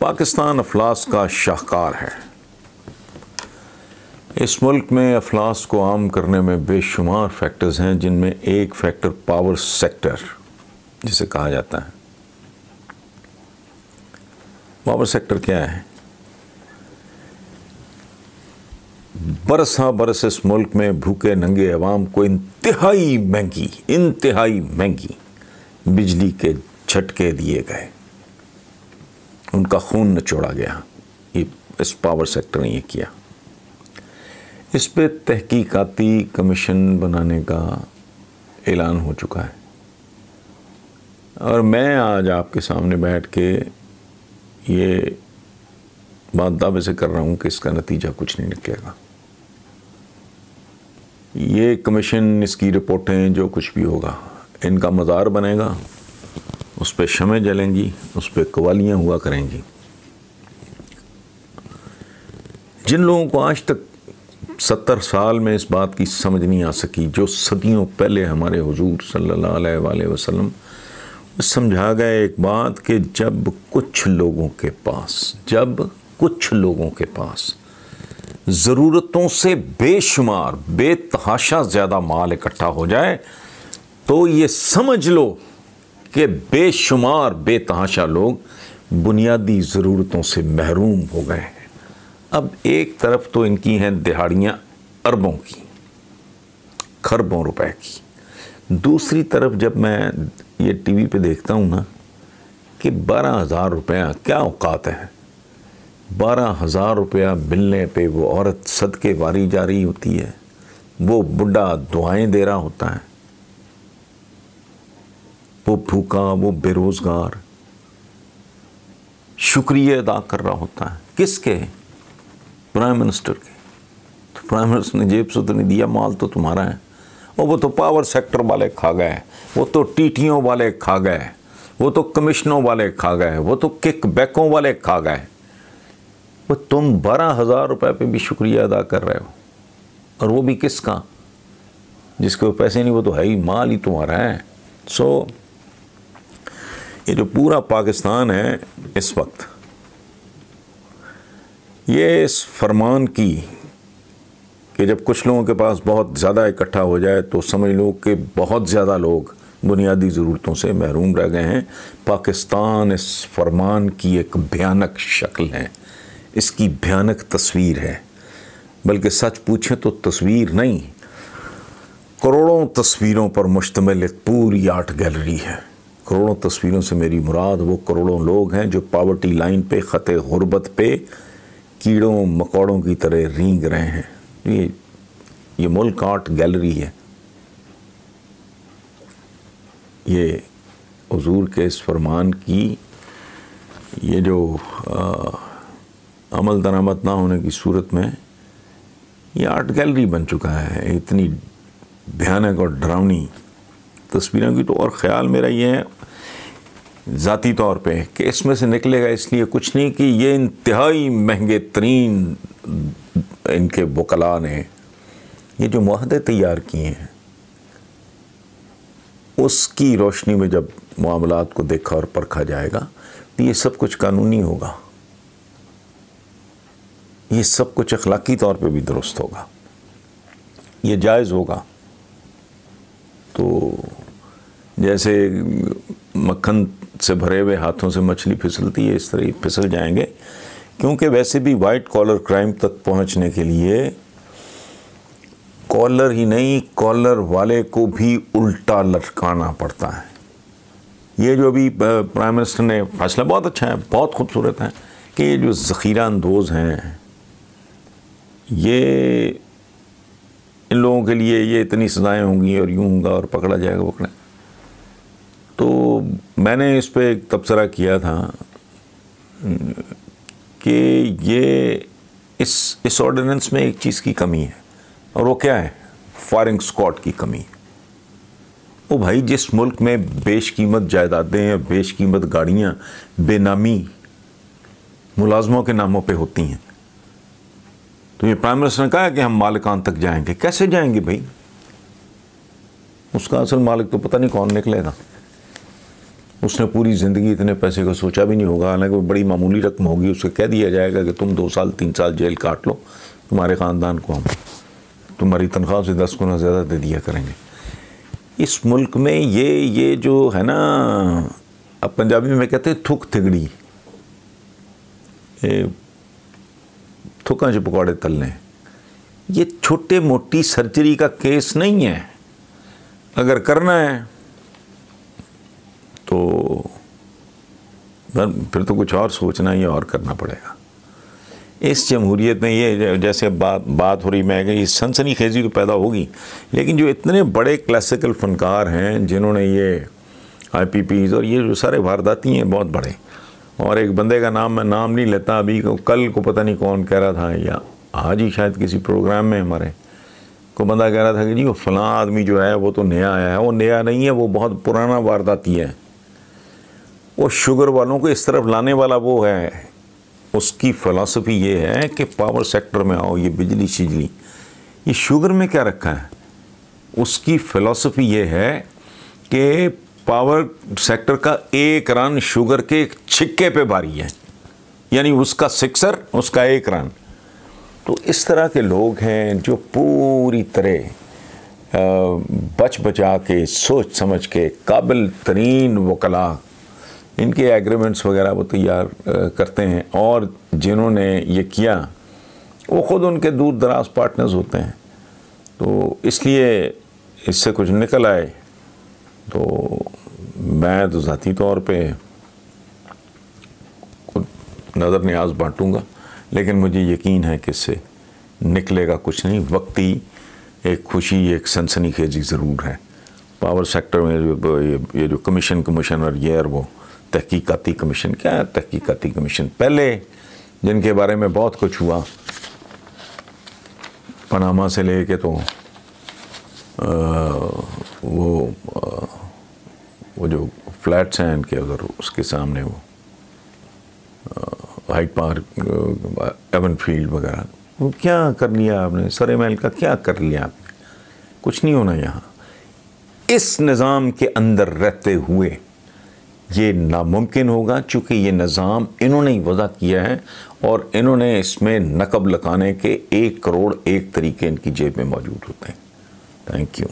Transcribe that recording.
पाकिस्तान अफलास का शाहकार है। इस मुल्क में अफलास को आम करने में बेशुमार फैक्टर्स हैं, जिनमें एक फैक्टर पावर सेक्टर जिसे कहा जाता है। पावर सेक्टर क्या है? बरस इस मुल्क में भूखे नंगे अवाम को इंतहाई महंगी बिजली के झटके दिए गए, उनका खून निचोड़ा गया। ये इस पावर सेक्टर ने ये किया। इस पे तहकीकाती कमीशन बनाने का ऐलान हो चुका है और मैं आज आपके सामने बैठ के ये बात दावे से कर रहा हूँ कि इसका नतीजा कुछ नहीं निकलेगा। ये कमीशन, इसकी रिपोर्टें, जो कुछ भी होगा, इनका मज़ार बनेगा, उस पर शमें जलेंगी, उस पर कवालियाँ हुआ करेंगी। जिन लोगों को आज तक 70 साल में इस बात की समझ नहीं आ सकी, जो सदियों पहले हमारे हुजूर सल्लल्लाहु अलैहि वसल्लम समझा गए एक बात कि जब कुछ लोगों के पास ज़रूरतों से बेशुमार बेतहाशा ज़्यादा माल इकट्ठा हो जाए तो ये समझ लो कि बेशुमार बेतहाशा लोग बुनियादी ज़रूरतों से महरूम हो गए हैं। अब एक तरफ तो इनकी हैं दिहाड़ियाँ अरबों की, खरबों रुपए की, दूसरी तरफ जब मैं ये टीवी पे देखता हूँ ना कि 12,000 रुपया क्या औकात है। 12,000 रुपया मिलने पे वो औरत सदके वारी जा रही होती है, वो बुढ़ा दुआएं दे रहा होता है, वो भूखा, वो बेरोज़गार शुक्रिया अदा कर रहा होता है। किसके? प्राइम मिनिस्टर के। तो प्राइम मिनिस्टर ने जेब से तो नहीं दिया, माल तो तुम्हारा है। और वो तो पावर सेक्टर वाले खा गए, वो तो टीटियों वाले खा गए, वो तो कमिश्नों वाले खा गए, वो तो किक बैकों वाले खा गए। वो तुम 12,000 रुपये पे भी शुक्रिया अदा कर रहे हो, और वो भी किसका? जिसके वो पैसे नहीं, वो तो है ही, माल ही तुम्हारा है। सो ये जो पूरा पाकिस्तान है इस वक्त, ये इस फरमान की कि जब कुछ लोगों के पास बहुत ज़्यादा इकट्ठा हो जाए तो समझ लो कि बहुत ज़्यादा लोग बुनियादी ज़रूरतों से महरूम रह गए हैं। पाकिस्तान इस फरमान की एक भयानक शक्ल है, इसकी भयानक तस्वीर है। बल्कि सच पूछें तो तस्वीर नहीं, करोड़ों तस्वीरों पर मुश्तमिल एक पूरी आर्ट गैलरी है। करोड़ों तस्वीरों से मेरी मुराद वो करोड़ों लोग हैं जो पावर्टी लाइन पे, ख़ते गुरबत पे कीड़ों मकोड़ों की तरह रींग रहे हैं। ये मुल्क आर्ट गैलरी है। ये हुजूर के इस फरमान की ये जो अमल दरामद ना होने की सूरत में ये आर्ट गैलरी बन चुका है। इतनी भयानक और डरावनी तस्वीरों की तो, और ख़्याल मेरा ये है ज़ाती तौर पे कि इसमें से निकलेगा इसलिए कुछ नहीं कि ये इंतहाई महंगे तरीन इनके वकला ने ये जो मुआहदे तैयार किए हैं, उसकी रोशनी में जब मामलात को देखा और परखा जाएगा तो ये सब कुछ कानूनी होगा, ये सब कुछ अखलाकी तौर पे भी दुरुस्त होगा, ये जायज़ होगा। तो जैसे मक्खन से भरे हुए हाथों से मछली फिसलती है, इस तरह ही फिसल जाएंगे। क्योंकि वैसे भी वाइट कॉलर क्राइम तक पहुंचने के लिए कॉलर ही नहीं, कॉलर वाले को भी उल्टा लटकाना पड़ता है। ये जो अभी प्राइम मिनिस्टर ने फैसला बहुत अच्छा है, बहुत खूबसूरत है कि ये जो ज़ख़ीरा अंदोज हैं, ये इन लोगों के लिए ये इतनी सज़ाएँ होंगी और यूँ होगा और पकड़ा जाएगा पकड़ा। तो मैंने इस पर एक तबसरा किया था कि ये इस ऑर्डिनेंस में एक चीज़ की कमी है, और वो क्या है? फायरिंग स्क्वाड की कमी। ओ भाई, जिस मुल्क में बेशकीमत जायदादें या बेशकीमत गाड़ियाँ बेनामी मुलाजमों के नामों पे होती हैं, तो ये प्राइम मिनिस्टर ने कहा कि हम मालिकान तक जाएंगे। कैसे जाएंगे भाई? उसका असल मालिक तो पता नहीं कौन निकलेगा। उसने पूरी ज़िंदगी इतने पैसे का सोचा भी नहीं होगा, हालांकि वो बड़ी मामूली रकम होगी, उसे कह दिया जाएगा कि तुम 2 साल 3 साल जेल काट लो, तुम्हारे ख़ानदान को हम तुम्हारी तनख्वाह से 10 गुना ज़्यादा दे दिया करेंगे। इस मुल्क में ये जो है ना, अब पंजाबी में कहते हैं थुक थिगड़ी, थुका च पकौड़े तलने, ये छोटे मोटी सर्जरी का केस नहीं है। अगर करना है तो फिर तो कुछ और सोचना या और करना पड़ेगा। इस जमहूरियत में ये जैसे बात हो रही, मैं कि सनसनीखेज़ी तो पैदा होगी, लेकिन जो इतने बड़े क्लासिकल फनकार हैं जिन्होंने ये IPPs और ये जो सारे वारदाती हैं बहुत बड़े, और एक बंदे का नाम मैं नाम नहीं लेता अभी, कल को पता नहीं कौन कह रहा था, या आज ही शायद किसी प्रोग्राम में हमारे को बंदा कह रहा था कि जी वो फ़लाँ आदमी जो है वो तो नया आया है। वो नया नहीं है, वो बहुत पुराना वारदाती है। वो शुगर वालों को इस तरफ लाने वाला वो है, उसकी फ़िलासफ़ी ये है कि पावर सेक्टर में आओ, ये बिजली शिजली, ये शुगर में क्या रखा है। उसकी फ़िलासफ़ी ये है कि पावर सेक्टर का एक रन शुगर के एक छिक्के पे भारी है, यानी उसका 6 उसका 1 रन। तो इस तरह के लोग हैं जो पूरी तरह बच बचा के, सोच समझ के, काबिल तरीन वकला इनके एग्रीमेंट्स वगैरह वो तैयार करते हैं, और जिन्होंने ये किया वो ख़ुद उनके दूर दराज पार्टनर्स होते हैं। तो इसलिए इससे कुछ निकल आए तो मैं तो ज़ाती तौर पे नज़र न्याज बांटूँगा, लेकिन मुझे यकीन है कि इससे निकलेगा कुछ नहीं। वक्ती एक खुशी, एक सनसनीखेज़ी ज़रूर है। पावर सेक्टर में ये जो कमीशन और ये और वो तहकीकाती कमीशन, क्या है तहकीकाती कमीशन, पहले जिनके बारे में बहुत कुछ हुआ, पनामा से लेके तो वो जो फ्लैट्स हैं इनके उधर, उसके सामने वो हाइड पार्क, एवन फील्ड वगैरह, वो क्या कर लिया आपने, सरे महल का क्या कर लिया आपने, कुछ नहीं होना यहाँ। इस निज़ाम के अंदर रहते हुए ये नामुमकिन होगा, चूँकि ये निज़ाम इन्होंने ही वज़ा किया है और इन्होंने इसमें नकब लगाने के 1 करोड़ 1 तरीके इनकी जेब में मौजूद होते हैं। Thank you.